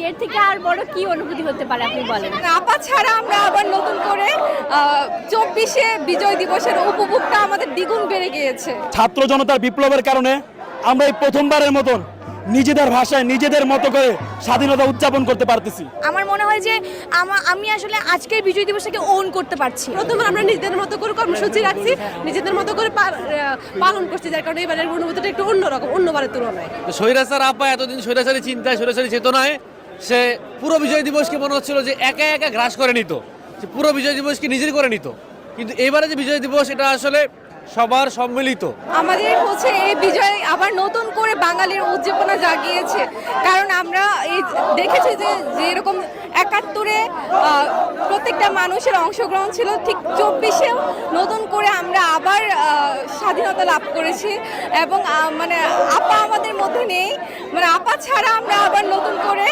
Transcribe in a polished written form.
এর থেকে আর বড় কি অনুভূতি হতে পারে আপনি বলেন? আপা ছাড়া আমরা আবার নতুন করে 24-এ বিজয় দিবসের উপভোগটা আমাদের দ্বিগুণ বেড়ে গিয়েছে। ছাত্র জনতার বিপ্লবের কারণে আমরা এই প্রথমবারের মতন নিজেদের ভাষায় নিজেদের মতো করে স্বাধীনতা উদযাপন করতে পারতেছি। আমার মনে হয় যে আমি আসলে আজকের বিজয় দিবসটাকে ওন করতে পারছি। প্রথমে আমরা নিজেদের মতো করে কর্মসূচি রাখছি, নিজেদের মতো করে পালন করছি, যার কারণে এবারের অনুভূতিটা একটু অন্যরকম, অন্যবারের তুলনায়। স্বৈরাচার আপা এতদিন স্বৈরাচারী চিন্তায় স্বৈরাচারী চেতনায় সে পুরো বিজয় দিবসকে মনে হচ্ছিল যে একা একা গ্রাস করে নিত, সে পুরো বিজয় দিবসকে নিজের করে নিত। কিন্তু এবারে যে বিজয় দিবস এটা আসলে সবার সম্মিলিত। আমাদের হচ্ছে এই বিজয় আবার নতুন করে বাঙালির উদ্দীপনা জাগিয়েছে, কারণ আমরা এই দেখেছি যে যেরকম 71-এ প্রত্যেকটা মানুষের অংশগ্রহণ ছিল, ঠিক 24-এও নতুন করে আমরা আবার স্বাধীনতা লাভ করেছি। এবং মানে আপা আমাদের মধ্যে নেই, মানে আপা ছাড়া আমরা আবার নতুন করে